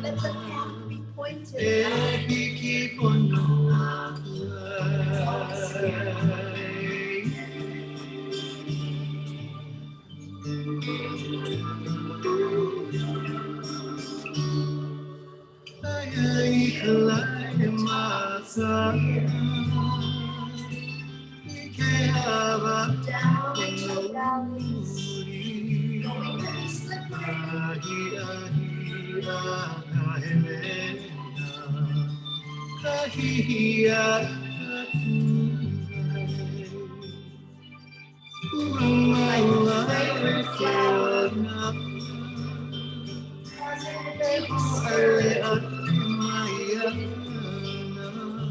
Let the path be pointed. Down the valleys, going very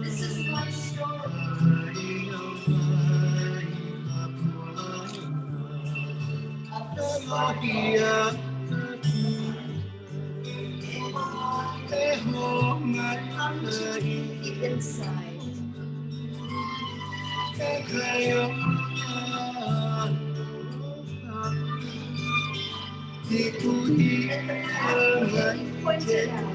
This is my story of the spark. Come to the inside. And the path be pointed out.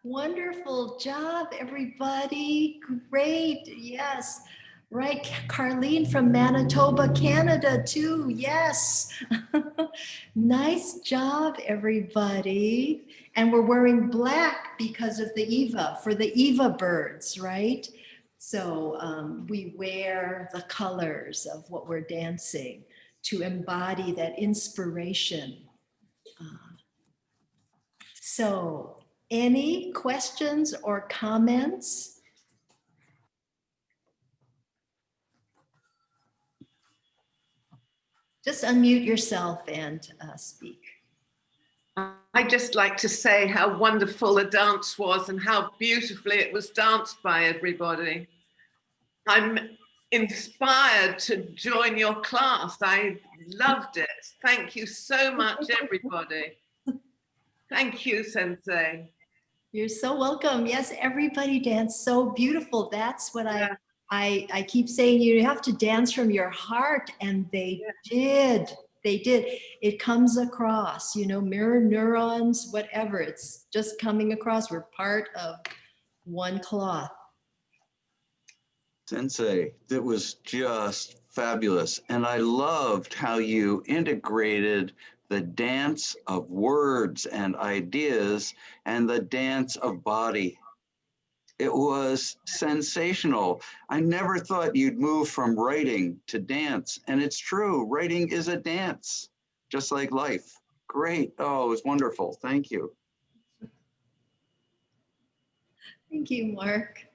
Wonderful job, everybody. Great. Yes. Right. Carlene from Manitoba, Canada, too. Yes. Nice job, everybody. And we're wearing black because of the Eva, for the Eva birds, right? So we wear the colors of what we're dancing to embody that inspiration. So, any questions or comments? Just unmute yourself and speak. I'd just like to say how wonderful the dance was and how beautifully it was danced by everybody. I'm inspired to join your class. I loved it. Thank you so much, everybody. Thank you, Sensei. You're so welcome. Yes, everybody danced so beautiful. That's what I keep saying. You have to dance from your heart, and they did. They did. It comes across, you know, mirror neurons, whatever. It's just coming across. We're part of one cloth. Sensei, that was just fabulous. And I loved how you integrated the dance of words and ideas and the dance of body. It was sensational. I never thought you'd move from writing to dance. And it's true, writing is a dance, just like life. Great. Oh, it was wonderful. Thank you. Thank you, Mark.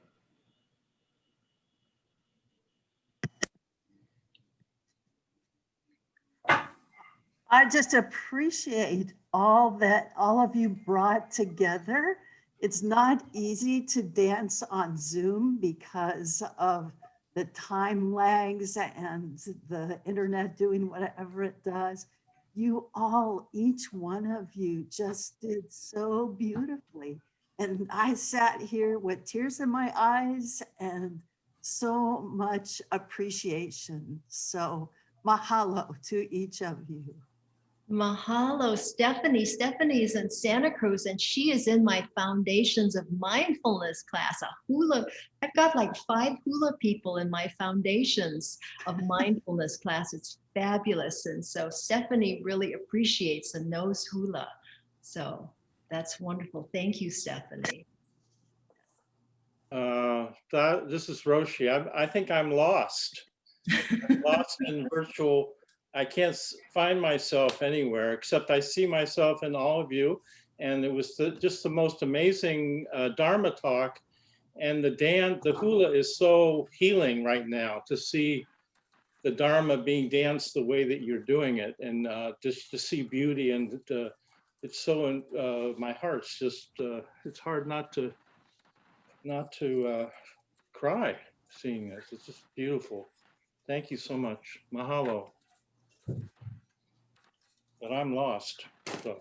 I just appreciate all that all of you brought together. It's not easy to dance on Zoom because of the time lags and the internet doing whatever it does. You all, each one of you just did so beautifully. And I sat here with tears in my eyes and so much appreciation. So mahalo to each of you. Mahalo, Stephanie. Stephanie is in Santa Cruz and she is in my Foundations of Mindfulness class, a hula. I've got like 5 hula people in my Foundations of Mindfulness class. It's fabulous. And so Stephanie really appreciates and knows hula. So that's wonderful. Thank you, Stephanie. This is Roshi. I think I'm lost. I'm lost in virtual. I can't find myself anywhere except I see myself in all of you. And it was just the most amazing Dharma talk. And the hula is so healing right now to see the Dharma being danced the way that you're doing it. And just to see beauty and it's so, my heart's just, it's hard not to cry seeing this. It's just beautiful. Thank you so much. Mahalo. But I'm lost. So.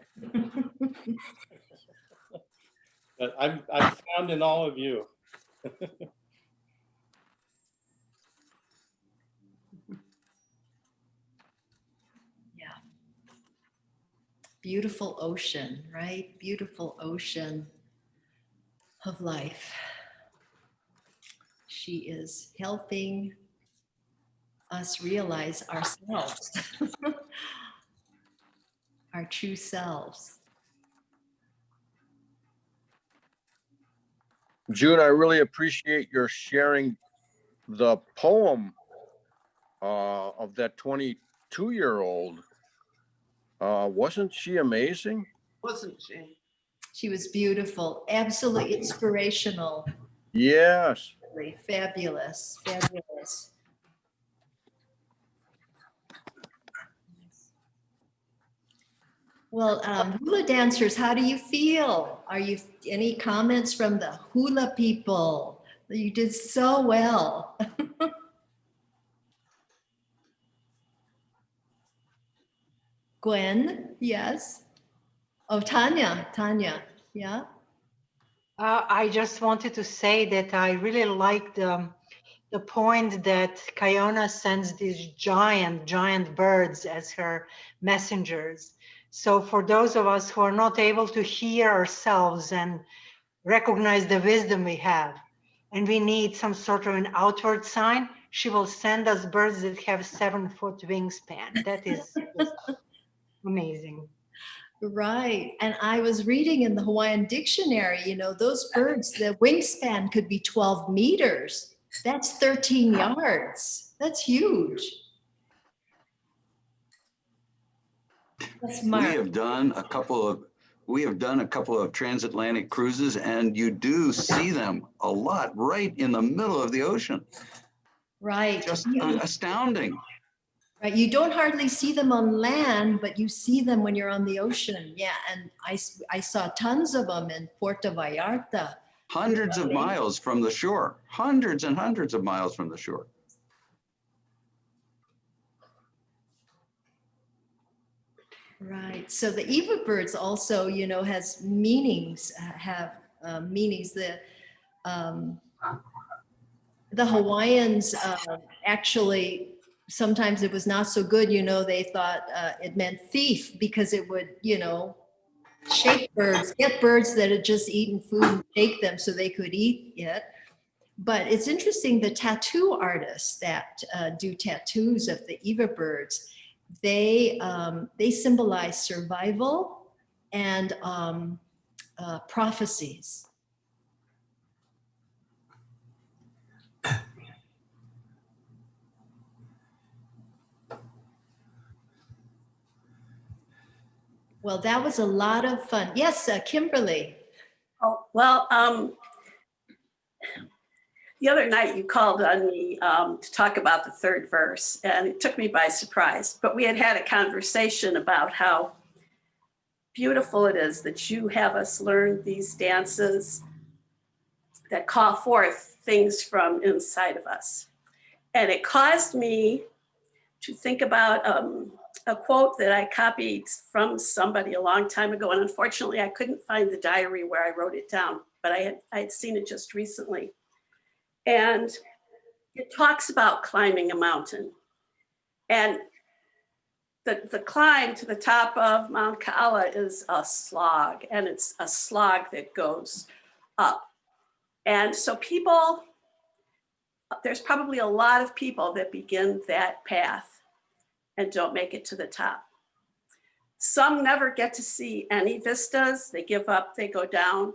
But I'm found in all of you. Yeah. Beautiful ocean, right? Beautiful ocean of life. She is helping us realize ourselves, our true selves. June, I really appreciate your sharing the poem of that 22-year-old. Wasn't she amazing? Wasn't she? She was beautiful, absolutely inspirational. Yes. Fabulous, fabulous. Well, hula dancers, how do you feel? Are you any comments from the hula people? You did so well. Gwen, yes. Oh, Tanya, yeah. I just wanted to say that I really liked the point that Kaiona sends these giant birds as her messengers. So for those of us who are not able to hear ourselves and recognize the wisdom we have, and we need some sort of an outward sign, she will send us birds that have 7-foot wingspan. That is just amazing. Right. And I was reading in the Hawaiian dictionary, you know, those birds, the wingspan could be 12 meters. That's 13 yards. That's huge. That's smart. We have done a couple of transatlantic cruises, and you do see them a lot right in the middle of the ocean. Right. Just Yeah. astounding. Right. You don't hardly see them on land, but you see them when you're on the ocean. Yeah. And I saw tons of them in Puerto Vallarta. Hundreds of miles from the shore, hundreds and hundreds of miles from the shore. Right. So the Eva birds also, you know, has meanings, have meanings. The Hawaiians actually, sometimes it was not so good, you know, they thought it meant thief because it would, you know, shake birds, get birds that had just eaten food and shake them so they could eat it. But it's interesting, the tattoo artists that do tattoos of the Eva birds, they symbolize survival and prophecies. Well, that was a lot of fun. Yes, Kimberly. Oh, well, the other night you called on me to talk about the third verse, and it took me by surprise. But we had had a conversation about how beautiful it is that you have us learn these dances that call forth things from inside of us. And it caused me to think about a quote that I copied from somebody a long time ago. And unfortunately, I couldn't find the diary where I wrote it down, but I had seen it just recently. And it talks about climbing a mountain. And the climb to the top of Mount Kaala is a slog, and it's a slog that goes up. And so there's probably a lot of people that begin that path and don't make it to the top. Some never get to see any vistas. They give up, they go down.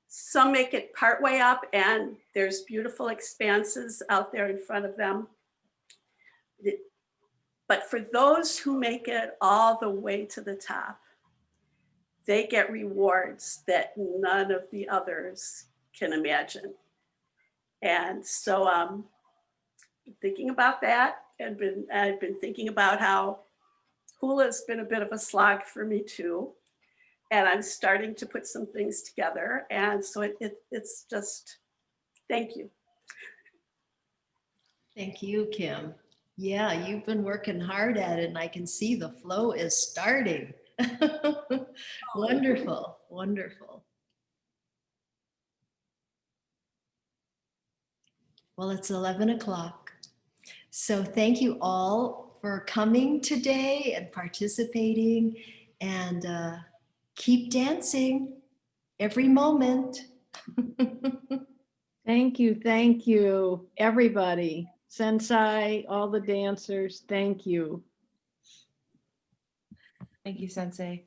Some make it partway up, and there's beautiful expanses out there in front of them. But for those who make it all the way to the top, they get rewards that none of the others can imagine. And so thinking about that, and I've been thinking about how hula's been a bit of a slog for me too. And I'm starting to put some things together. And so it's just, thank you. Thank you, Kim. Yeah, you've been working hard at it, and I can see the flow is starting. Wonderful, wonderful. Well, it's 11 o'clock. So thank you all for coming today and participating, and keep dancing every moment. Thank you, everybody. Sensei, all the dancers, thank you. Thank you, Sensei.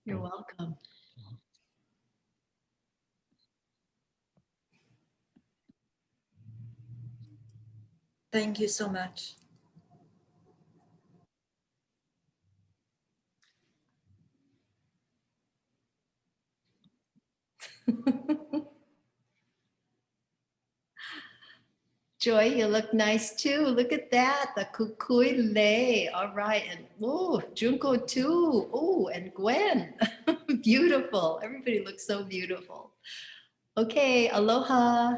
You're welcome. Thank you so much. Joy, you look nice too. Look at that, the kukui lei. All right, and oh, Junko too. Oh, and Gwen. Beautiful. Everybody looks so beautiful. Okay, aloha.